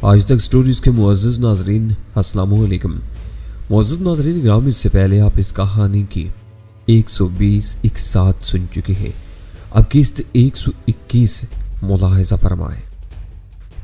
आज तक स्टोरीज के मुअज़्ज़ज़ नाज़रीन अस्सलामु अलैकुम। मुअज़्ज़ज़ नाज़रीन ग्राम, इससे पहले आप इस कहानी की 120 इकसात सुन चुके हैं। अब किस्त 121 मुलाहिज़ा फरमाएं।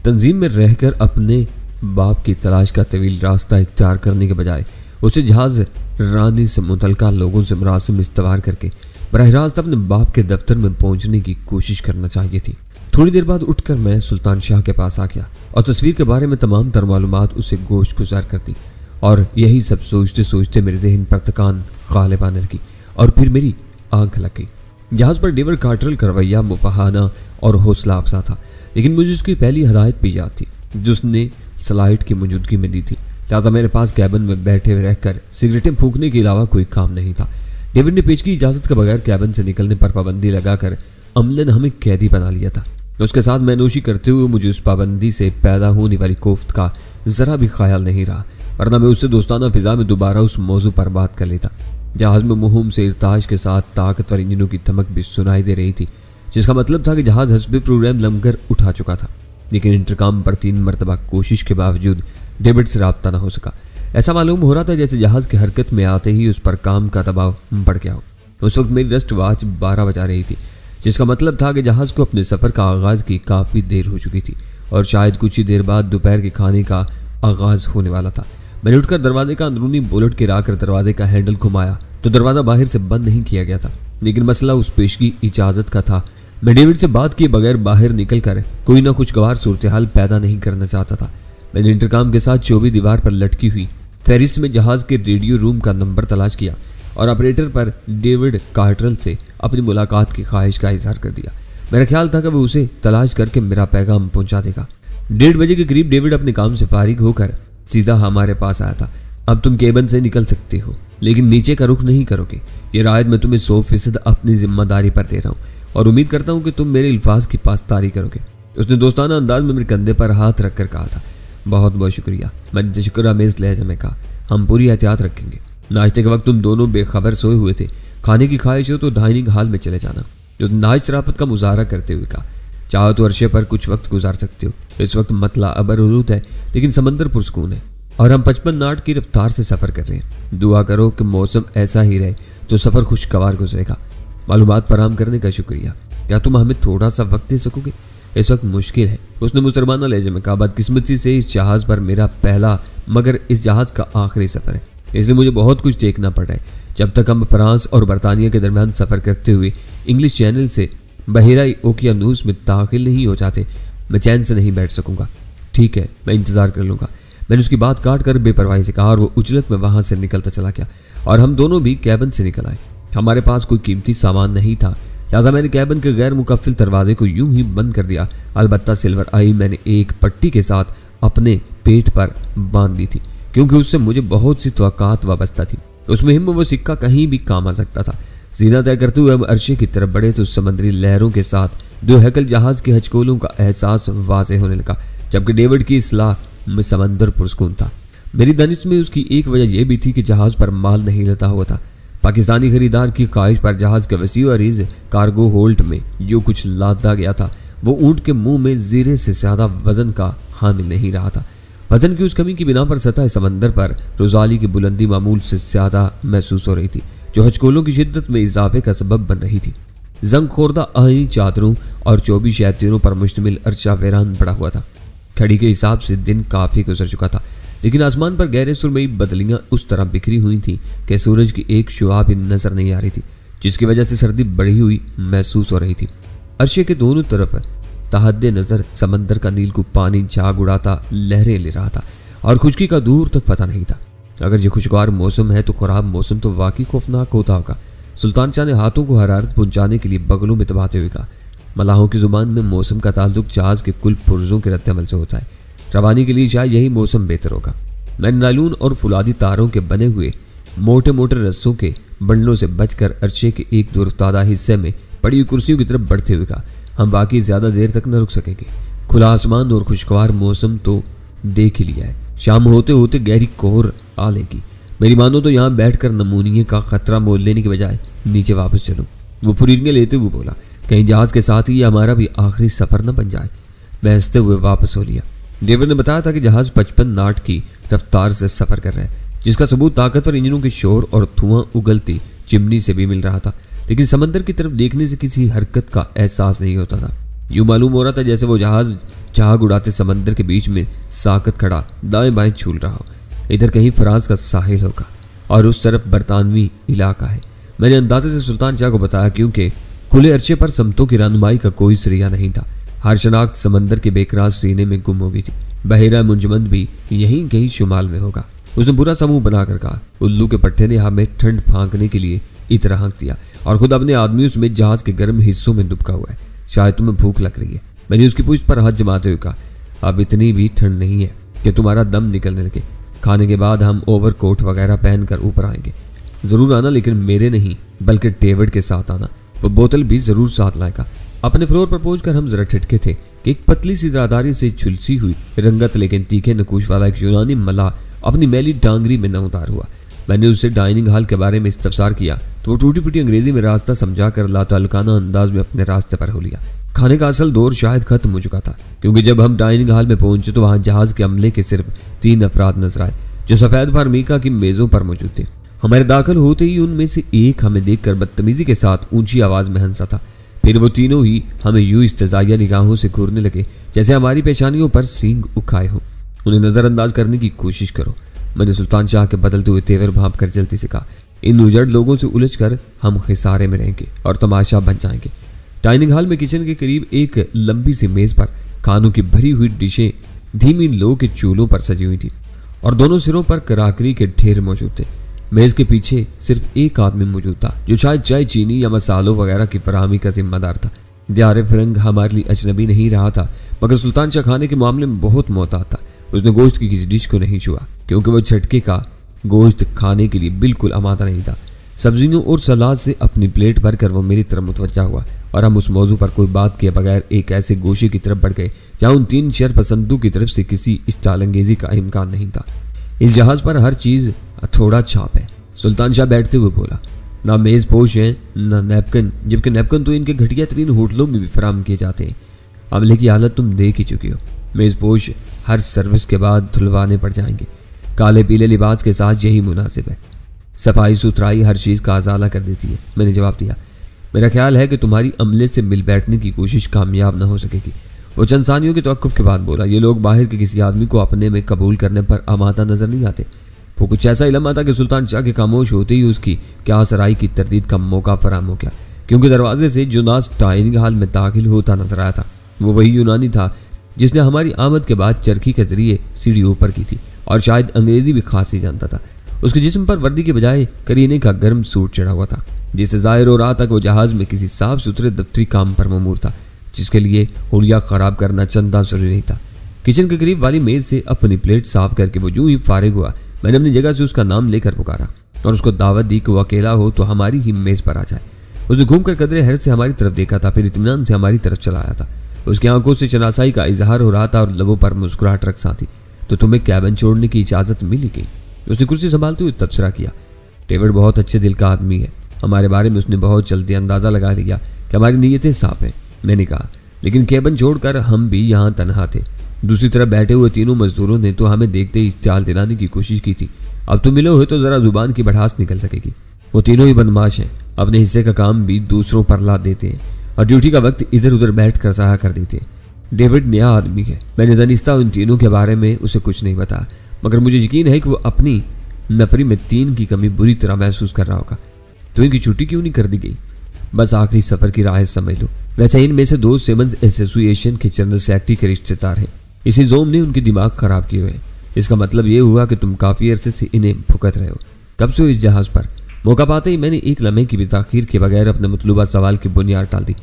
तंजीम में रहकर अपने बाप की तलाश का तवील रास्ता इख्तियार करने के बजाय उसे जहाज रानी से मुतल्लिका लोगों से मरासिम इस्तवार करके बराह रास्त अपने बाप के दफ्तर में पहुंचने की कोशिश करना चाहिए थी। थोड़ी देर बाद उठकर मैं सुल्तान शाह के पास आ गया और तस्वीर के बारे में तमाम तर मालूमात उसे गोश्त गुजार कर दी। और यही सब सोचते सोचते मेरे जहन पर तकान गालिब आने लगी और फिर मेरी आंख लग गई। जहाज पर डेविड कार्टरल का रवैया मुफहाना और हौसला अफजा था, लेकिन मुझे उसकी पहली हदायत भी याद थी जो उसने स्लाइड की मौजूदगी में दी थी। लिहाजा मेरे पास कैबिन में बैठे हुए रहकर सिगरेटें फूंकने के अलावा कोई काम नहीं था। डेविड ने पेश की इजाज़त के बगैर कैबिन से निकलने पर पाबंदी लगाकर अमलन हमें कैदी बना लिया था। उसके साथ मैनोशी करते हुए मुझे उस पाबंदी से पैदा होने वाली कोफ्त का ज़रा भी ख्याल नहीं रहा, वरना मैं उससे दोस्ताना फिजा में दोबारा उस मौजू पर बात कर लेता। जहाज़ में मुहिम से इर्ताज के साथ ताकतवर इंजनों की धमक भी सुनाई दे रही थी, जिसका मतलब था कि जहाज़ हस्बे प्रोग्राम लमकर उठा चुका था। लेकिन इंटरकॉम पर 3 मरतबा कोशिश के बावजूद डेविड से रब्ता न हो सका। ऐसा मालूम हो रहा था जैसे जहाज़ की हरकत में आते ही उस पर काम का दबाव बढ़ गया हो। उस वक्त मेरी रस्ट वॉच 12 बजा रही थी, जिसका मतलब था कि जहाज़ को अपने सफ़र का आगाज़ की काफ़ी देर हो चुकी थी और शायद कुछ ही देर बाद दोपहर के खाने का आगाज़ होने वाला था। मैंने उठकर दरवाजे का अंदरूनी बुलेट गिराकर दरवाजे का हैंडल घुमाया तो दरवाज़ा बाहर से बंद नहीं किया गया था, लेकिन मसला उस पेशगी इजाज़त का था। मैं डेविड से बात किए बगैर बाहर निकल कर कोई ना कुछ गवार सूरत हाल पैदा नहीं करना चाहता था। मैंने इंटरकॉम के साथ 24 दीवार पर लटकी हुई फेरिस में जहाज़ के रेडियो रूम का नंबर तलाश किया और ऑपरेटर पर डेविड कार्टरल से अपनी मुलाकात की ख्वाहिश का इजहार कर दिया। मेरा ख्याल था कि वो उसे तलाश करके मेरा पैगाम पहुंचा देगा। 1:30 बजे के करीब डेविड अपने काम से फारिग होकर सीधा हमारे पास आया था। अब तुम केबिन से निकल सकते हो, लेकिन नीचे का रुख नहीं करोगे। ये रायत मैं तुम्हें 100% अपनी जिम्मेदारी पर दे रहा हूँ और उम्मीद करता हूँ कि तुम मेरे अल्फाज की पासदारी करोगे। उसने दोस्ताना अंदाज में मेरे कंधे पर हाथ रखकर कहा था, बहुत बहुत शुक्रिया। मैंने शुक्र आमेज लहजे में कहा, हम पूरी एहतियात रखेंगे। नाश्ते के वक्त तुम दोनों बेखबर सोए हुए थे। खाने की ख्वाहिश हो तो डाइनिंग हॉल में चले जाना। जो नाज शराफत का मुजाहरा करते हुए कहा, चाहो तो अरशे पर कुछ वक्त गुजार सकते हो। इस वक्त मतला अबरूद है, लेकिन समंदर पुरसकून है और हम 55 नाट की रफ्तार से सफ़र कर रहे हैं। दुआ करो कि मौसम ऐसा ही रहे तो सफ़र खुशगवार गुजरेगा। मालूमात फराहम करने का शुक्रिया। क्या तुम हमें थोड़ा सा वक्त दे सकोगे? इस वक्त मुश्किल है, उसने मुसलमाना लहजे में कहा। बदकिस्मती से इस जहाज़ पर मेरा पहला मगर इस जहाज़ का आखिरी सफ़र है, इसलिए मुझे बहुत कुछ देखना पड़ रहा है। जब तक हम फ्रांस और बरतानिया के दरमियान सफ़र करते हुए इंग्लिश चैनल से बहिरा ओकियानूस में दाखिल नहीं हो जाते, मैं चैन से नहीं बैठ सकूंगा। ठीक है, मैं इंतज़ार कर लूँगा। मैंने उसकी बात काट कर बेपरवाही से कहा और वो उजलत में वहाँ से निकलता चला गया और हम दोनों भी कैबिन से निकल आए। हमारे पास कोई कीमती सामान नहीं था, लिहाजा मैंने कैबिन के गैर मुकफ़िल दरवाजे को यूं ही बंद कर दिया। अलबत्ता सिल्वर आई मैंने एक पट्टी के साथ अपने पेट पर बांध दी थी, क्योंकि उससे मुझे बहुत सी तवक्कात वाबस्ता थी। उस मुहिम में वो सिक्का कहीं भी काम आ सकता था। सीधा तय करते हुए हम अरशे की तरफ बढ़े तो समंदरी लहरों के साथ 2 हैकल जहाज़ के हचकोलों का एहसास वाज़ेह होने लगा, जबकि डेविड की इस्लाह में समंदर पुरस्कून था। मेरी दानिश में उसकी एक वजह यह भी थी कि जहाज़ पर माल नहीं लदा हुआ था। पाकिस्तानी खरीदार की ख्वाहिश पर जहाज़ के वसी और अरीज कार्गो होल्ड में जो कुछ लादा गया था वो ऊँट के मुंह में जीरे से ज़्यादा वजन का हामिल नहीं रहा था। वजन की उस कमी की बिना पर सतह समंदर पर रोजाली की बुलंदी मामूल से ज़्यादा महसूस हो रही थी, जो हचकोलों की शिद्दत में इजाफे का सबब बन रही थी। जंग खोरदा आही चादरों और 24 शैतीनों पर मुश्तमिल अरशा वैरान पड़ा हुआ था। घड़ी के हिसाब से दिन काफ़ी गुजर चुका था, लेकिन आसमान पर गहरे सुरमई बदलियां उस तरह बिखरी हुई थीं कि सूरज की एक शुआ भी नजर नहीं आ रही थी, जिसकी वजह से सर्दी बढ़ी हुई महसूस हो रही थी। अरशे के दोनों तरफ तहद्दे नज़र समंदर का नील को पानी झाग उड़ाता लहरें ले रहा था और खुशकी का दूर तक पता नहीं था। अगर ये खुशगवार मौसम है तो ख़राब मौसम तो वाकई खौफनाक होता होगा। सुल्तान शाह ने हाथों को हरारत पहुँचाने के लिए बगलों में दबाते हुए कहा, मलाहों की ज़ुबान में मौसम का ताल्लुक जहाज़ के कुल पुर्जों के रद्द अमल से होता है। रवानी के लिए शायद यही मौसम बेहतर होगा। मैंने नालून और फुलादी तारों के बने हुए मोटे मोटे रस्सों के बंडलों से बचकर अरशे के एक दुरफ्तादा हिस्से में पड़ी हुई कुर्सियों की तरफ बढ़ते हुए कहा, हम बाकी ज़्यादा देर तक न रुक सकेंगे। खुला आसमान और खुशगवार मौसम तो देख ही लिया है, शाम होते होते गहरी कोहर आ लेगी। मेरी मानो तो यहाँ बैठकर नमूनिये का खतरा मोल लेने के बजाय नीचे वापस चलूँ। वो फुरीरने लेते हुए बोला, कहीं जहाज़ के साथ ही हमारा भी आखिरी सफ़र न बन जाए। मैं हंसते हुए वापस हो लिया। डेविड ने बताया था कि जहाज 55 नाट की रफ्तार से सफर कर रहा है, जिसका सबूत ताकतवर इंजनों के शोर और धुआं उगलती चिमनी से भी मिल रहा था। लेकिन समंदर की तरफ देखने से किसी हरकत का एहसास नहीं होता था। यूं मालूम हो रहा था जैसे वो जहाज झाग उड़ाते समंदर के बीच में साकत खड़ा दाएं बाएं झूल रहा हो। इधर कहीं फ्रांस का साहिल होगा और उस तरफ बरतानवी इलाका है। मैंने अंदाजे से सुल्तान शाह को बताया, क्योंकि खुले अरचे पर समतों की रहनुमाई का कोई सरिया नहीं था। हर शनाख्त समंदर के बेकरार सीने में गुम हो गई थी। बहेरा मुंजमंद भी यहीं कहीं शुमाल में होगा। उसने बुरा समूह बनाकर कहा, उल्लू के पट्टे ने हमें ठंड फांकने के लिए इतना हाँक दिया और खुद अपने आदमियों समेत जहाज के गर्म हिस्सों में दुबका हुआ है। शायद तुम्हें भूख लग रही है। मैंने उसकी पूंछ पर हाथ जमाते हुए कहा, अब इतनी भी ठंड नहीं है कि तुम्हारा दम निकलने लगे। खाने के बाद हम ओवरकोट वगैरह पहनकर ऊपर आएंगे। जरूर आना, लेकिन मेरे नहीं बल्कि डेविड के साथ आना। वो बोतल भी जरूर साथ लाएगा। अपने फ्लोर पर पहुंचकर हम जरा ठिठके थे कि एक पतली सी जरादारी से झुलसी हुई रंगत लेकिन तीखे नकूश वाला एक यूनानी मल्लाह अपनी मैली डांगरी में न उतार हुआ। मैंने उससे डाइनिंग हॉल के बारे में इस्तफसार किया तो वो टूटी फूटी अंग्रेजी में रास्ता समझा कर लाताल्लुकाना अंदाज में अपने रास्ते पर हो लिया। खाने का असल दौर शायद खत्म हो चुका था, क्योंकि जब हम डाइनिंग हॉल में पहुंचे तो वहां जहाज के अमले के सिर्फ 3 अफराद नजर आए, जो सफेद फार्मिका की मेजों पर मौजूद थे। हमारे दाखिल होते ही उनमें से एक हमें देखकर बदतमीजी के साथ ऊंची आवाज में हंसा था। फिर वो तीनों ही हमें यूं इस्तेजाइया निगाहों से घूरने लगे जैसे हमारी पेशानियों पर सींग उखाए हो। उन्हें नजरअंदाज करने की कोशिश करो। मैंने सुल्तान शाह के बदलते हुए तेवर भांप कर जल्दी से कहा, इन उजड़ लोगों से उलझकर हम खिसारे में रहेंगे और तमाशा बन जाएंगे। डाइनिंग हॉल में किचन के करीब एक लंबी सी मेज पर खानों की भरी हुई डिशें धीमी लो के चूल्हों पर सजी हुई थी और दोनों सिरों पर कराकरी के ढेर मौजूद थे। मेज के पीछे सिर्फ एक आदमी मौजूद था, जो शायद चाय, चीनी या मसालों वगैरह की फराहमी का जिम्मेदार था। दियारे फिरंग हमारे लिए अजनबी नहीं रहा था, मगर सुल्तान शाह खाने के मामले में बहुत मोहतात था। उसने गोश्त की किसी डिश को नहीं छुआ, क्योंकि वह झटके का गोश्त खाने के लिए बिल्कुल आमादा नहीं था। सब्जियों और सलाद से अपनी प्लेट भरकर वो मेरी तरफ मुतवज्जा हुआ और हम उस मौजू पर कोई बात किए बगैर एक ऐसे गोशे की तरफ बढ़ गए जहाँ उन 3 शरपसंदों की तरफ से किसी इस्तालंगेजी का इम्कान नहीं था। इस जहाज पर हर चीज थोड़ा छाप है, सुल्तान शाह बैठते हुए बोला। ना मेज पोश है ना नैपकिन, जबकि नैपकिन तो इनके घटिया तरीन होटलों में भी फराम किए जाते हैं। अमले की हालत तुम देख ही चुकी हो। मेज पोश हर सर्विस के बाद धुलवाने पड़ जाएंगे। काले पीले लिबास के साथ यही मुनासिब है। सफाई सुथराई हर चीज़ का अजाला कर देती है। मैंने जवाब दिया, मेरा ख्याल है कि तुम्हारी अमले से मिल बैठने की कोशिश कामयाब न हो सकेगी। वो चंद सानियों के तवक्कुफ के बाद बोला, ये लोग बाहर के किसी आदमी को अपने में कबूल करने पर आमादा नजर नहीं आते। वो कुछ ऐसा इलम आता कि सुल्तान शाह के खामोश होते ही उसकी क्या सराई की तरदीद का मौका फराम हो गया, क्योंकि दरवाजे से जुनास डाइनिंग हॉल में दाखिल होता नजर आया था। वो वही यूनानी था जिसने हमारी आमद के बाद चरखी के जरिए सीढ़ी ऊपर की थी और शायद अंग्रेजी भी खासी जानता था। उसके जिस्म पर वर्दी के बजाय करीने का गर्म सूट चढ़ा हुआ था, जिससे जाहिर हो रहा था कि वो जहाज में किसी साफ सुथरे दफ्तरी काम पर ममूर था, जिसके लिए हुलिया खराब करना चंदा जरूरी नहीं था। किचन के करीब वाली मेज से अपनी प्लेट साफ करके वो यूं ही फारिग हुआ। मैंने अपनी जगह से उसका नाम लेकर पुकारा और उसको दावत दी कि वो अकेला हो तो हमारी ही मेज पर आ जाए। उसने घूमकर कदरे हैरत से हमारी तरफ देखा था, फिर इत्मीनान से हमारी तरफ चला आया था। उसकी आंखों से शनासाई का इजहार हो रहा था और लबों पर मुस्कुराहट रक्सा थी। तो तुम्हें कैबिन छोड़ने की इजाजत मिली गई? उसने कुर्सी संभालते हुए तबसरा किया। डेविड बहुत अच्छे दिल का आदमी है। हमारे बारे में उसने बहुत जल्दी अंदाजा लगा लिया कि हमारी नीयतें साफ हैं। मैंने कहा, लेकिन कैबिन छोड़कर हम भी यहाँ तनहा थे। दूसरी तरफ बैठे हुए तीनों मजदूरों ने तो हमें देखते ही इस्तेहाल दिलाने की कोशिश की थी। अब तुम मिले हो तो जरा जुबान की भड़ास निकल सकेगी। वो तीनों ही बदमाश हैं, अपने हिस्से का काम भी दूसरों पर लाद देते हैं और ड्यूटी का वक्त इधर उधर बैठ कर ज़ाया कर देते हैं। डेविड नया आदमी है। मैंने दनिस्ता उन तीनों के बारे में उसे कुछ नहीं बताया, मगर मुझे यकीन है कि वो अपनी नफरी में 3 की कमी बुरी तरह महसूस कर रहा होगा। तो इनकी छुट्टी क्यों नहीं कर दी गई? बस आखिरी सफर की राह समझ लो। वैसे इनमें से 2 सिमंस एसोसिएशन के जनरल सेक्रेटरी के रिश्तेदार हैं। इसी जोम ने उनके दिमाग खराब किए हुए। इसका मतलब ये हुआ कि तुम काफ़ी अरसे से इन्हें भुगत रहे हो। कब से हो इस जहाज़ पर? मौका पाते ही मैंने एक लम्हे की भी ताखीर के बगैर अपने मतलूबा सवाल की बुनियाद डाल दी।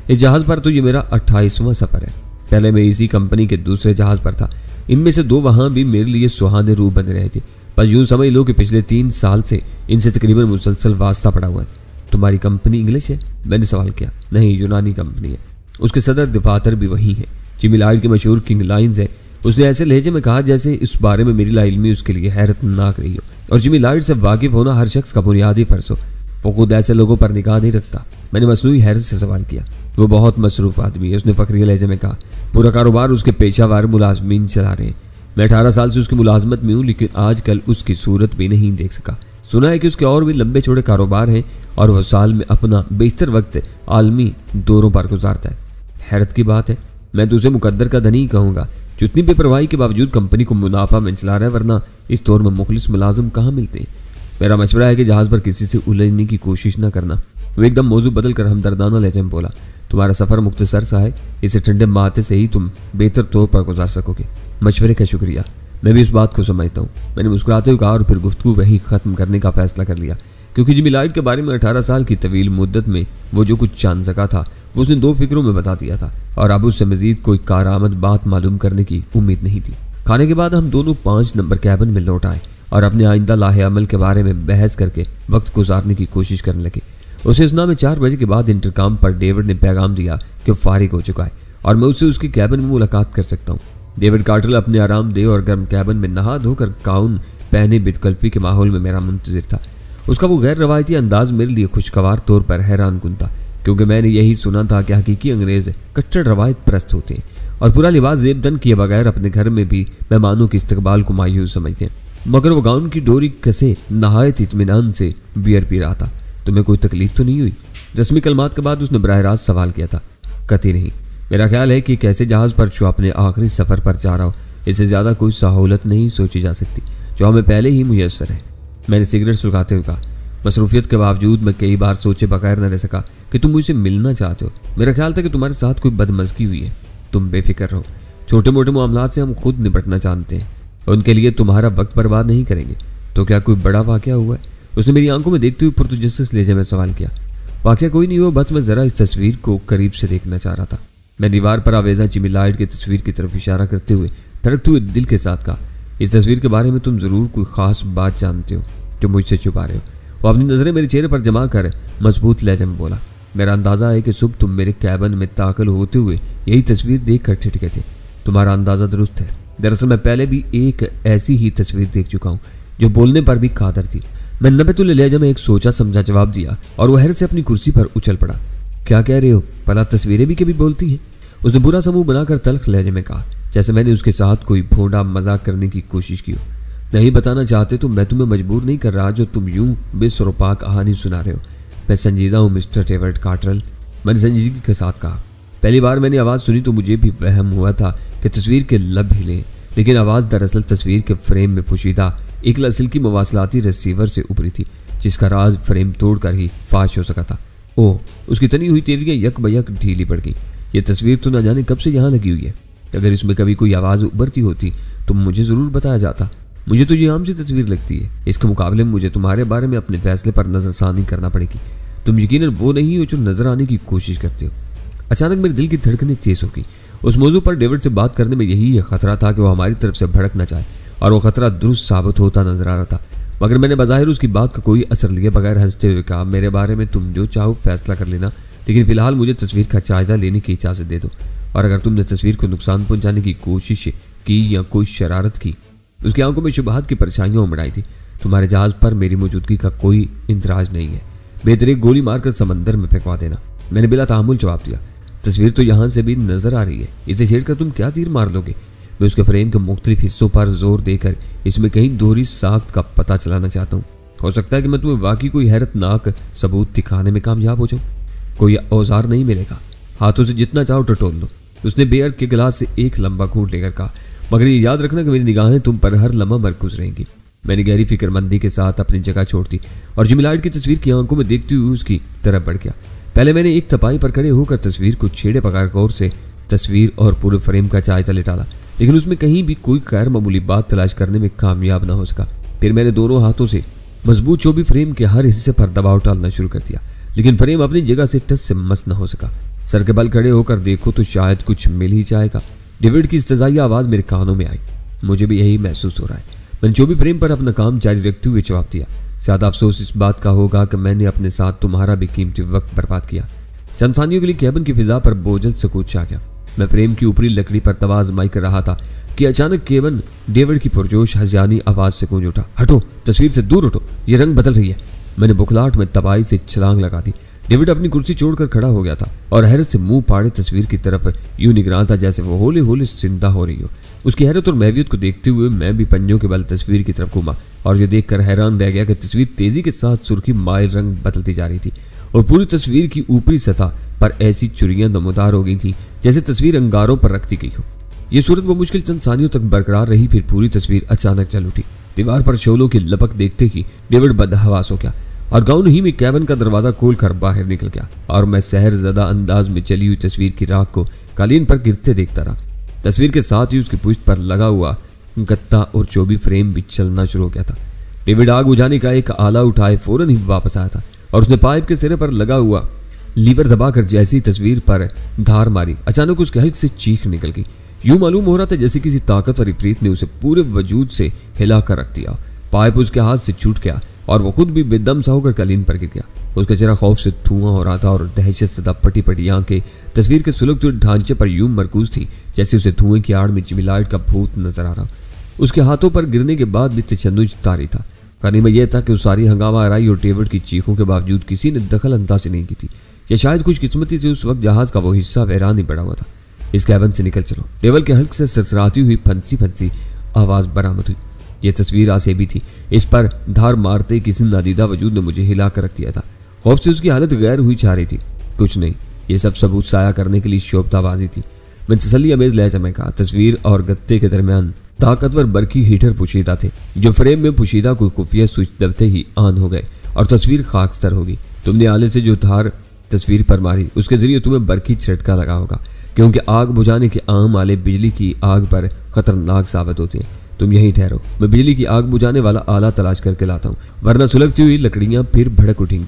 इस जहाज़ पर तो ये मेरा 28वां सफ़र है। पहले मैं इसी कंपनी के दूसरे जहाज़ पर था। इनमें से 2 वहाँ भी मेरे लिए सुहाने रूह बन रहे थे, पर यूँ समझ लो कि पिछले 3 साल से इनसे तकरीबन मुसलसल वास्ता पड़ा हुआ है। तुम्हारी कंपनी इंग्लिश है? मैंने सवाल किया। नहीं, यूनानी कंपनी है। उसके सदर दफातर भी वही है। जिमी लॉयड की मशहूर किंग लाइन्स है। उसने ऐसे लहजे में कहा जैसे इस बारे में मेरी लाइल्मी उसके लिए हैरतनाक रही हो। और जिमी लॉयड से वाकिफ होना हर शख्स का बुनियादी फ़र्ज हो। वो खुद ऐसे लोगों पर निगाह नहीं रखता। मैंने मसनूई हैरत से सवाल किया। वो बहुत मसरूफ आदमी है, उसने फखरी लहजे में कहा। पूरा कारोबार उसके पेशावर मुलाजमीन चला रहे हैं। मैं 18 साल से उसकी मुलाजमत में हूँ, लेकिन आजकल उसकी सूरत भी नहीं देख सका। सुना है कि उसके और भी लंबे चौड़े कारोबार हैं और वह साल में अपना बेशतर वक्त आलमी दौरों पर गुजारता है। हैरत की बात है, मैं तो उसे मुकद्दर का धनी कहूँगा जो इतनी बेपरवाही के बावजूद कंपनी को मुनाफा में चला रहा है, वरना इस दौर में मुखलिस मुलाजिम कहाँ मिलते हैं। मेरा मशवरा है कि जहाज़ पर किसी से उलझने की कोशिश न करना। वो एकदम मौजू बदल कर हमदर्दाना लहजे में बोला। तुम्हारा सफ़र मुख्तसर सा है, इसे ठंडे माथे से ही तुम बेहतर तौर पर गुजार सकोगे। मशवरे का शुक्रिया, मैं भी इस बात को समझता हूँ, मैंने मुस्कुराते हुए कहा और फिर गुफ्तगू वहीं ख़त्म करने का फैसला कर लिया, क्योंकि जिमी लाइट के बारे में 18 साल की तवील मुद्दत में वो जो कुछ जान सका था वो उसने 2 फिक्रों में बता दिया था और अब उससे मजीद कोई कारआमद बात मालूम करने की उम्मीद नहीं थी। खाने के बाद हम दोनों 5 नंबर कैबिन में लौट आए और अपने आइंदा लाहे अमल के बारे में बहस करके वक्त गुजारने की कोशिश करने लगे। उसे इस्ना में 4 बजे के बाद इंटरकॉम पर डेविड ने पैगाम दिया कि वो फारिग हो चुका है और मैं उससे उसकी कैबिन में मुलाकात कर सकता हूँ। डेविड कार्टर अपने आरामदेह और गर्म कैबिन में नहा धोकर गाउन पहने बिदकल्फी के माहौल में मेरा मुंतजिर था। उसका वो गैर रवायती अंदाज मेरे लिए खुशगवार तौर पर हैरान कुन था, क्योंकि मैंने यही सुना था कि हकीकी अंग्रेज कट्टर रवायत परस्त होते हैं और पूरा लिबास जेबदन किए बगैर अपने घर में भी मेहमानों के इस्तकबाल को मायूस समझते हैं। मगर वो गाउन की डोरी कसे नहायत इत्मीनान से बियर पी रहा था। तुम्हें कोई तकलीफ तो नहीं हुई? रस्मी कलमात के बाद उसने बराह रास्त सवाल किया था। कतई नहीं, मेरा ख्याल है कि कैसे जहाज़ पर जो अपने आखिरी सफ़र पर जा रहा हो, इससे ज़्यादा कोई सहूलत नहीं सोची जा सकती जो हमें पहले ही मुयस्सर है। मैंने सिगरेट सुलगाते हुए कहा। मसरूफियत के बावजूद मैं कई बार सोचे बगैर न रह सका कि तुम मुझसे मिलना चाहते हो। मेरा ख्याल था कि तुम्हारे साथ कोई बदमज़गी हुई है। तुम बेफिक्र रहो, छोटे मोटे मामलात से हम खुद निपटना जानते हैं, उनके लिए तुम्हारा वक्त बर्बाद नहीं करेंगे। तो क्या कोई बड़ा वाक़या हुआ है? उसने मेरी आंखों में देखते हुए पुरतजस्सुस लहजे में सवाल किया। वाक़या कोई नहीं हुआ, बस मैं ज़रा इस तस्वीर को करीब से देखना चाह रहा था। मैं दीवार पर आवेजा जिमी लाइट की तस्वीर की तरफ इशारा करते हुए धड़कते हुए दिल के साथ कहा, इस तस्वीर के बारे में तुम ज़रूर कोई ख़ास बात जानते हो जो मुझसे छुपा रहे हो। वो अपनी नज़रें मेरे चेहरे पर जमा कर मजबूत लहजे में बोला, मेरा अंदाज़ा है कि सुबह तुम मेरे कैबिन में दाखिल होते हुए यही तस्वीर देख कर ठिठके थे। तुम्हारा अंदाज़ा दुरुस्त है। दरअसल मैं पहले भी एक ऐसी ही तस्वीर देख चुका हूँ जो बोलने पर भी कादर थी। मैं नबेतुल लहजा में एक सोचा समझा जवाब दिया और वह हैरत से अपनी कुर्सी पर उछल पड़ा। क्या कह रहे हो? भला तस्वीरें भी कभी बोलती हैं? उसने बुरा सा मुंह बनाकर तल्ख लहजे में कहा, जैसे मैंने उसके साथ कोई भोंडा मजाक करने की कोशिश की हो। नहीं बताना चाहते तो मैं तुम्हें मजबूर नहीं कर रहा जो तुम यूं बेसरोपा कहानी सुना रहे हो। मैं संजीदा हूँ मिस्टर डेविड कार्टरल, मैंने संजीदगी के साथ कहा। पहली बार मैंने आवाज़ सुनी तो मुझे भी वहम हुआ था कि तस्वीर के लब हिले, लेकिन आवाज़ दरअसल तस्वीर के फ्रेम में पोशीदा एक लसिल्की मवासलाती रिसीवर से उभरी थी, जिसका राज फ्रेम तोड़कर ही फाश हो सका था। ओह, उसकी तनी हुई तेवरियाँ यक बयक ढीली पड़ गई। ये तस्वीर तो न जाने कब से यहाँ लगी हुई है। अगर इसमें कभी कोई आवाज़ उभरती होती तो मुझे ज़रूर बताया जाता। मुझे तो ये आम सी तस्वीर लगती है। इसके मुकाबले में मुझे तुम्हारे बारे में अपने फैसले पर नज़रसानी करना पड़ेगी। तुम यकीनन वो नहीं हो जो नज़र आने की कोशिश करते हो। अचानक मेरे दिल की धड़कनें तेज हो गई। उस मौजू पर डेविड से बात करने में यही खतरा था कि वो हमारी तरफ से भड़क न जाए, और वो खतरा दुरुस्त साबित होता नजर आ रहा था। मगर मैंने बज़ाहिर उसकी बात का कोई असर लिए बगैर हंसते हुए कहा, मेरे बारे में तुम जो चाहो फैसला कर लेना, लेकिन फिलहाल मुझे तस्वीर का जायज़ा लेने की इजाज़त दे दो। और अगर तुमने तस्वीर को नुकसान पहुंचाने की कोशिश की या कोई शरारत की। उसकी आंखों में शुबहात की परछाइयाँ उमड़ाई थी। तुम्हारे जहाज़ पर मेरी मौजूदगी का कोई इंतराज नहीं है। बेहतरीन गोली मारकर समंदर में फेंकवा देना। मैंने बिला तहम्मुल जवाब दिया। तस्वीर तो यहाँ से भी नजर आ रही है, इसे छेड़कर तुम क्या तीर मार लोगे? मैं उसके फ्रेम के मुख्तलिफ हिस्सों पर जोर देकर इसमें कहीं दोहरी साख्त का पता चलाना चाहता हूँ। हो सकता है कि मैं तुम्हें वाकई कोई हैरतनाक सबूत दिखाने में कामयाब हो जाऊँ। कोई औजार नहीं मिलेगा, हाथों से जितना चाहो टटोल लो। उसने बेयर के गिलास से एक लंबा घूंट लेकर कहा, मगर ये याद रखना कि मेरी निगाहें तुम पर हर लम्हा मरकूज रहेंगी। मैंने गहरी फिक्रमंदी के साथ अपनी जगह छोड़ दी और जिमी लाइट की तस्वीर की आंखों में देखते हुए उसकी तरफ बढ़ गया। पहले मैंने एक तपाई पर खड़े होकर तस्वीर को छेड़े पकड़ गौर से तस्वीर और पूरे फ्रेम का जायजा लेटाला, लेकिन उसमें कहीं भी कोई गैर मामूली बात तलाश करने में कामयाब न हो सका। फिर मैंने दोनों हाथों से मजबूत चौबी फ्रेम के हर हिस्से पर दबाव डालना शुरू कर दिया, लेकिन फ्रेम अपनी जगह से टस से मस न हो सका। सर के बल खड़े होकर देखो तो शायद कुछ मिल ही जाएगा। डेविड की इस्तज़ाइया आवाज़ मेरे कानों में आई। मुझे भी यही महसूस हो रहा है। मैंने चौबी फ्रेम पर अपना काम जारी रखते हुए जवाब दिया, ज़्यादा अफसोस इस बात का होगा कि मैंने अपने साथ तुम्हारा भी कीमती वक्त बर्बाद किया। चंद सानियों के लिए कैबिन की फिजा पर बोझल सकूत छा गया। मैं फ्रेम की ऊपरी लकड़ी पर तवाज़ माई कर रहा था कि अचानक केवन डेविड की पुरजोश हज़ानी आवाज़ से गूंज उठा, हटो, तस्वीर से दूर हटो, ये रंग बदल रही है। मैंने बुखलाहट में तबाही से छलांग लगा दी। डेविड अपनी कुर्सी छोड़कर खड़ा हो गया था और हैरत से मुंह फाड़े तस्वीर की तरफ यूं निगरान था जैसे वो होले होले जिंदा हो रही हो। उसकी हैरत और महवियत को देखते हुए मैं भी पंजों के बल तस्वीर की तरफ घूमा और ये देखकर हैरान रह गया कि तस्वीर तेजी के साथ सुर्खी माइल रंग बदलती जा रही थी और पूरी तस्वीर की ऊपरी सतह पर ऐसी चुरियां नमूदार हो गई थी जैसे तस्वीर अंगारों पर रखती गई हो। ये सूरत वो मुश्किल चंद सानियों तक बरकरार रही, फिर पूरी तस्वीर अचानक चल उठी। दीवार पर शोलों की लपक देखते ही डेविड बदहवास हो गया और गाउन ही में कैबिन का दरवाजा खोलकर बाहर निकल गया और मैं सहरज़दा अंदाज में चली हुई तस्वीर की राख को कालीन पर गिरते देखता रहा। तस्वीर के साथ ही उसकी पुष्ट पर लगा हुआ गत्ता और चौबी फ्रेम भी चलना शुरू हो गया था। डेविड आग बुझाने का एक आला उठाए फौरन ही वापस आया था और उसने पाइप के सिरे पर लगा हुआ लीवर दबाकर जैसी तस्वीर पर धार मारी, अचानक उसके हल्क से चीख निकल गई। यूं मालूम हो रहा था जैसे किसी ताकतवर इफरीत ने उसे पूरे वजूद से हिला कर रख दिया। पाइप उसके हाथ से छूट गया और वो खुद भी बेदम सा होकर कालीन पर गिर गया। उसका चेहरा खौफ से धुआं हो रहा था और दहशत से पटी पटी आंखें तस्वीर के सुलगते हुए ढांचे पर यूं मरकूज थी जैसे उसे धुएं की आड़ में जिमी लाइट का भूत नजर आ रहा। उसके हाथों पर गिरने के बाद भी तशन्नुज तारी था। कहने में यह था कि उस सारी हंगामा आराई और डेविड की चीखों के बावजूद किसी ने दखल अंदाजी नहीं की थी, या शायद खुशकिस्मती से उस वक्त जहाज का वो हिस्सा वैरान ही पड़ा हुआ था। इस कैबिन से निकल चलो, डेविड के हल्क से सरसराती हुई फंसी फंसी आवाज बरामद हुई। यह तस्वीर आसेबी थी, इस पर धार मारते किसी नादीदा वजूद ने मुझे हिला कर रख दिया था। खौफ से उसकी हालत गैर हुई चाह रही थी। कुछ नहीं, ये सब सबूत साया करने के लिए शोभताबाजी थी। मैं तसल्ली अमेज लहजा में कहा, तस्वीर और गत्ते के दरमियान ताकतवर बरकी हीटर पोशीदा थे जो फ्रेम में पोशीदा कोई खुफिया स्विच दबते ही ऑन हो गए और तस्वीर खाकस्तर होगी। तुमने आले से जो धार तस्वीर पर मारी उसके जरिए तुम्हें बरकी झटका लगा होगा, क्योंकि आग बुझाने के आम आले बिजली की आग पर खतरनाक साबित होते हैं। तुम यहीं ठहरो, मैं बिजली की आग बुझाने वाला आला तलाश करके लाता हूँ, वरना सुलगती हुई लकड़ियां फिर भड़क उठेंगी।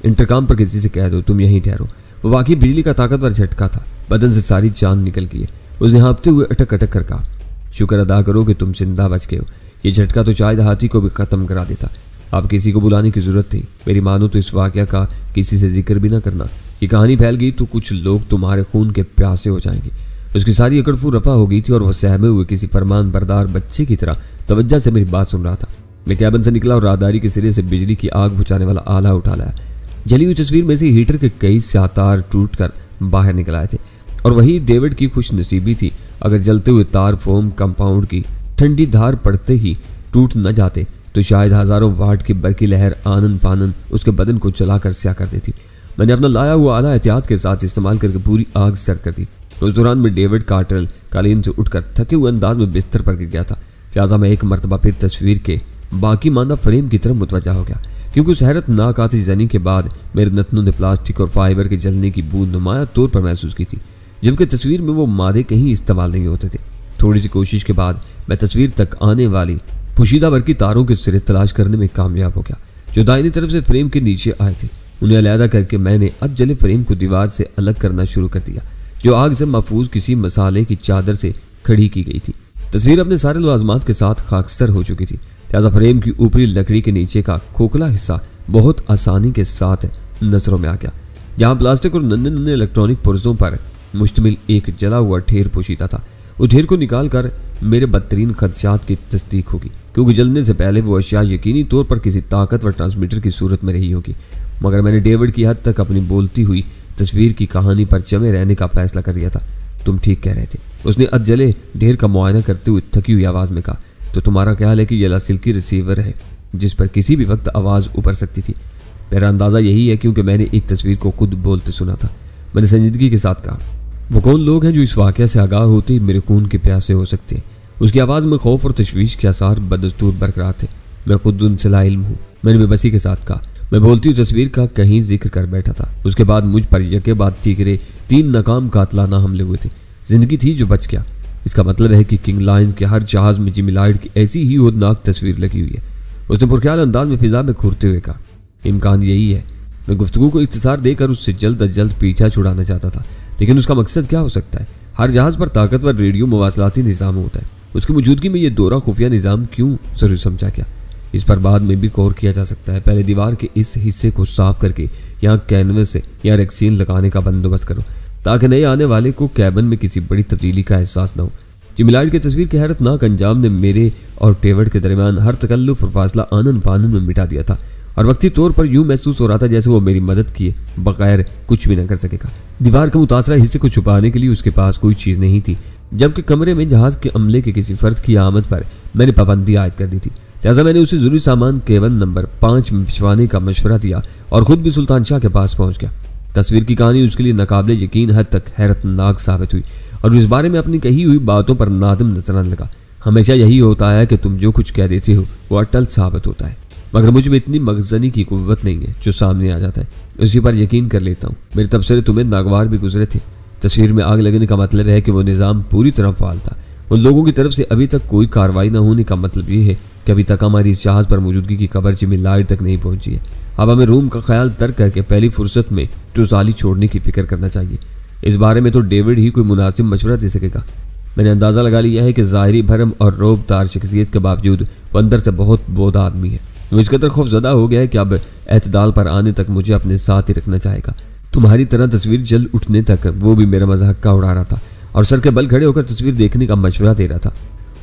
इंटरकॉम पर किसी से कह दो तुम यहीं ठहरो। वो वाकई बिजली का ताकतवर झटका था, बदन से सारी जान निकल गई है। उसने हाँपते हुए अटक अटक कर कहा, शुक्र अदा करो कि तुम जिंदा बच गए हो। ये झटका तो शायद हाथी को भी खत्म करा देता। अब किसी को बुलाने की जरूरत थी। मेरी मानो तो इस वाकया का किसी से जिक्र भी ना करना। ये कहानी फैल गई तो कुछ लोग तुम्हारे खून के प्यासे हो जाएंगे। उसकी सारी अकड़फू रफा हो गई थी और वह सहमे हुए किसी फरमान बरदार बच्चे की तरह तवज्जो से मेरी बात सुन रहा था। मैं कैबिन से निकला और राहदारी के सिरे से बिजली की आग बुझाने वाला आला उठा लाया। जली हुई तस्वीर में से हीटर के कई तार टूट कर बाहर निकल आए थे और वही डेविड की खुश नसीबी थी। अगर जलते हुए तार फोम कंपाउंड की ठंडी धार पड़ते ही टूट न जाते तो शायद हजारों वाट की बरकी लहर आनन फानन उसके बदन को जलाकर स्याह कर देती। मैंने अपना लाया हुआ आला एहतियात के साथ इस्तेमाल करके पूरी आग सर्द कर दी। उस दौरान में डेविड कार्टरल कालीन से उठकर थके हुए अंदाज में बिस्तर पर गिर गया था। लिहाजा मैं एक मरतबा फिर तस्वीर के बाकी मांदा फ्रेम की तरफ मुतवज्जा हो गया, क्योंकि उस हैरतनाक आतिशजनी के बाद मेरे नथनों ने प्लास्टिक और फाइबर के जलने की बूंद नुमाया तौर पर महसूस की थी, जबकि तस्वीर में वो मादे कहीं इस्तेमाल नहीं होते थे। थोड़ी सी कोशिश के बाद मैं तस्वीर तक आने वाली पोशीदा बरकी तारों के सिरे तलाश करने में कामयाब हो गया, जो दाहिनी तरफ से फ्रेम के नीचे आए थे। उन्हें अलहदा करके मैंने अध जले फ्रेम को दीवार से अलग करना शुरू कर दिया, जो आग से महफूज किसी मसाले की चादर से खड़ी की गई थी। तस्वीर अपने सारे लवाजमात के साथ खाकस्तर हो चुकी थी, लिहाजा फ्रेम की ऊपरी लकड़ी के नीचे का खोखला हिस्सा बहुत आसानी के साथ नजरों में आ गया, जहाँ प्लास्टिक और नन्हे नन्हे इलेक्ट्रॉनिक पुर्जों पर मुश्तमिल एक जला हुआ ढेर पोशीदा था। उस ढेर को निकाल कर मेरे बदतरीन खदशात की तस्दीक होगी, क्योंकि जलने से पहले वो अशिया यकीनी तौर पर किसी ताकतवर ट्रांसमीटर की सूरत में रही होगी। मगर मैंने डेविड की हद तक अपनी बोलती हुई तस्वीर की कहानी पर जमे रहने का फैसला कर लिया था। तुम ठीक कह रहे थे, उसने अधजले ढेर का मुआयना करते हुए थकी हुई आवाज़ में कहा। तो तुम्हारा ख्याल है कि यह लासिल्की रिसीवर है जिस पर किसी भी वक्त आवाज़ उभर सकती थी? मेरा अंदाज़ा यही है, क्योंकि मैंने एक तस्वीर को खुद बोलते सुना था। मैंने संजीदगी के साथ कहा, वो कौन लोग हैं जो इस वाक़या से आगाह होते ही मेरे खून के प्यासे हो सकते हैं? उसकी आवाज़ में खौफ और तशवीश के आसार बदस्तूर बरकरार थे। मैं खुद उनसे लाइल्म हूँ, मैंने बेबसी के साथ कहा। मैं बोलती हुई तस्वीर का कहीं जिक्र कर बैठा था। उसके बाद मुझ पर यके बाद तीसरे 3 नाकाम कातलाना हमले हुए थे। जिंदगी थी जो बच गया। इसका मतलब है कि किंग लायंस के हर जहाज में जिमी लाइट की ऐसी ही होदनाक तस्वीर लगी हुई है। उसने पुरख्याल अंदाज में फिजा में घूरते हुए कहा, इम्कान यही है। मैं गुफ्तगू को इख्तिसार देकर उससे जल्द अज जल्द पीछा छुड़ाना चाहता था, लेकिन उसका मकसद क्या हो सकता है? हर जहाज पर ताकतवर रेडियो मवासलाती निज़ाम होता है। उसकी मौजूदगी में यह दोहरा खुफिया निज़ाम क्यों जरूरी समझा गया? इस पर बाद में भी गौर किया जा सकता है। पहले दीवार के इस हिस्से को साफ करके यहाँ कैनवस या रेक्सीन लगाने का बंदोबस्त करो, ताकि नए आने वाले को कैबिन में किसी बड़ी तब्दीली का एहसास न हो। जिमी लाइट की तस्वीर के हैरतनाक अंजाम ने मेरे और डेविड के दरमियान हर तकल्लुफ और फासला आनन फानन में मिटा दिया था। और वक्ती तौर पर यूं महसूस हो रहा था जैसे वो मेरी मदद किए बगैर कुछ भी न कर सकेगा। दीवार के मुतासरा हिस्से को छुपाने के लिए उसके पास कोई चीज़ नहीं थी, जबकि कमरे में जहाज के अमले के किसी फर्द की आमद पर मैंने पाबंदी आयद कर दी थी। लिहाजा मैंने उसे जरूरी सामान केबिन नंबर 5 में भिजवाने का मशवरा दिया और खुद भी सुल्तान शाह के पास पहुंच गया। तस्वीर की कहानी उसके लिए नाकाबिले यकीन हद तक हैरतनाक साबित हुई और इस बारे में अपनी कही हुई बातों पर नादिम नजर आने लगा। हमेशा यही होता है कि तुम जो कुछ कह देते हो वो अटल साबित होता है, मगर मुझ में इतनी मगजनी की कुव्वत नहीं है जो सामने आ जाता है उसी पर यकीन कर लेता हूँ। मेरे तबसरे तुम्हें नागवार भी गुजरे थे। तस्वीर में आग लगने का मतलब है कि वो निज़ाम पूरी तरह फाल था। उन लोगों की तरफ से अभी तक कोई कार्रवाई न होने का मतलब ये है कि अभी तक हमारी इस जहाज़ पर मौजूदगी की खबर जिम्मेदारी तक नहीं पहुंची है। अब हमें रूम का ख्याल तर्क करके पहली फुर्सत में ट्रुसाली छोड़ने की फिक्र करना चाहिए। इस बारे में तो डेविड ही कोई मुनासिब मशवरा दे सकेगा। मैंने अंदाज़ा लगा लिया है कि ज़ाहिरी भरम और रोबदार शख्सियत के बावजूद वो अंदर से बहुत बोधा आदमी है। वो इस कदर खौफजदा हो गया है कि अब एतदाल पर आने तक मुझे अपने साथ ही रखना चाहेगा। तुम्हारी तरह तस्वीर जल उठने तक वो भी मेरा मजाक का उड़ा रहा था और सर के बल खड़े होकर तस्वीर देखने का मशवरा दे रहा था।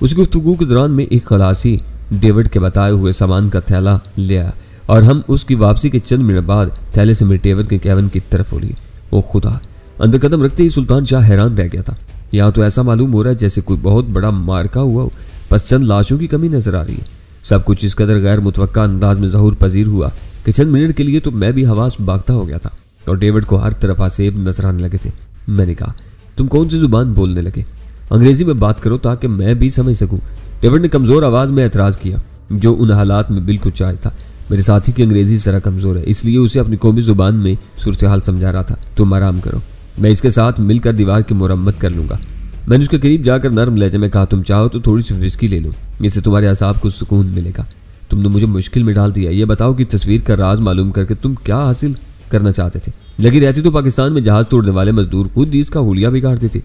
उस गुफ्तगू के दौरान में एक खलासी डेविड के बताए हुए सामान का थैला ले आया और हम उसकी वापसी के चंद मिनट बाद थैले से मेरे डेविड के कैबिन की तरफ उड़ी। ओ खुदा! अंदर कदम रखते ही सुल्तान शाह हैरान रह गया था। यहाँ तो ऐसा मालूम हो रहा है जैसे कोई बहुत बड़ा मार्का हुआ हो, बस चंद लाशों की कमी नजर आ रही है। सब कुछ इस कदर गैर मुतवक्का अंदाज में ज़हूर पजीर हुआ कि चंद मिनट के लिए तो मैं भी हवास बागता हो गया था और डेविड को हर तरफ आसेब नजर आने लगे थे। मैंने कहा, तुम कौन सी जुबान बोलने लगे? अंग्रेजी में बात करो ताकि मैं भी समझ सकूं। डेविड ने कमज़ोर आवाज़ में एतराज़ किया, जो उन हालात में बिल्कुल जायज़ था। मेरे साथी की अंग्रेजी ज़रा कमज़ोर है, इसलिए उसे अपनी कौमी ज़ुबान में सूरत हाल समझा रहा था। तुम आराम करो, मैं इसके साथ मिलकर दीवार की मुरम्मत कर लूँगा। मैंने उसके करीब जाकर नर्म लहजे में कहा, तुम चाहो तो थोड़ी सी विस्की ले लो, इससे तुम्हारे असाब को सुकून मिलेगा। तुमने मुझे मुश्किल में डाल दिया। ये बताओ कि तस्वीर का राज मालूम करके तुम क्या हासिल करना चाहते थे? लगी रहती तो पाकिस्तान में जहाज़ तोड़ने वाले मजदूर खुद ही इसका हुलिया बिगाड़ देते।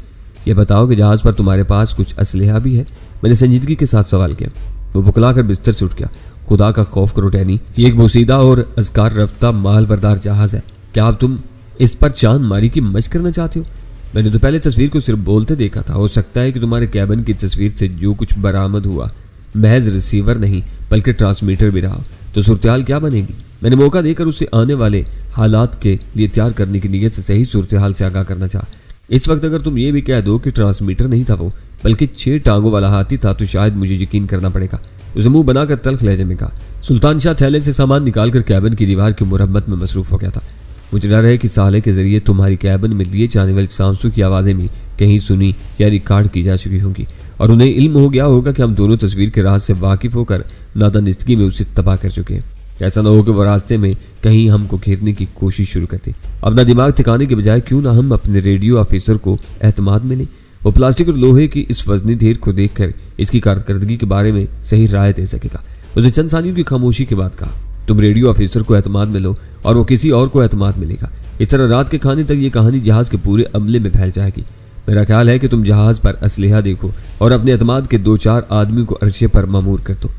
ये बताओ कि जहाज़ पर तुम्हारे पास कुछ असलहा भी है? मैंने संजीदगी के साथ सवाल किया। वो बुकला कर बिस्तर से उठ गया। खुदा का खौफ करो टैनी, ये एक बोसीदा और अज़कार रफ्ता माल बरदार जहाज़ है। क्या अब तुम इस पर चांद मारी की मशक करना चाहते हो? मैंने तो पहले तस्वीर को सिर्फ बोलते देखा था। हो सकता है कि तुम्हारे कैबिन की तस्वीर से जो कुछ बरामद हुआ महज रिसीवर नहीं बल्कि ट्रांसमीटर भी रहा, तो सूरत हाल क्या बनेगी? मैंने मौका देकर उसे आने वाले हालात के लिए तैयार करने की नीयत से सही सूरत हाल से आगाह करना चाहा। इस वक्त अगर तुम ये भी कह दो कि ट्रांसमीटर नहीं था वो, बल्कि 6 टांगों वाला हाथी था, तो शायद मुझे यकीन करना पड़ेगा। उसे मुंह बनाकर तल्ख लहजे में कहा। सुल्तान शाह थैले से सामान निकालकर कैबिन की दीवार की मुरम्मत में मसरूफ हो गया था। मुझे डर है कि साले के जरिए तुम्हारी कैबिन में लिए जाने वाली सांसों की आवाज़ें भी कहीं सुनी या रिकॉर्ड की जा चुकी होंगी और उन्हें इल्म हो गया होगा कि हम दोनों तस्वीर के राज से वाकिफ होकर नादानिस्तगी में उसे तबाह कर चुके हैं। ऐसा ना हो कि वह रास्ते में कहीं हमको घेरने की कोशिश शुरू करते। अपना दिमाग ठिकाने के बजाय क्यों ना हम अपने रेडियो ऑफिसर को एतमाद में लें। वो प्लास्टिक और लोहे की इस वजनी ढेर को देखकर इसकी कारकर्दगी के बारे में सही राय दे सकेगा। उसने चंद सानियों की खामोशी के बाद कहा, तुम रेडियो ऑफिसर को एतमाद में लो और वो किसी और को एतमाद मिलेगा। इस तरह रात के खाने तक ये कहानी जहाज़ के पूरे अमले में फैल जाएगी। मेरा ख्याल है कि तुम जहाज़ पर असलहा देखो और अपने एतमाद के 2-4 आदमी को अरशे पर मामूर कर दो।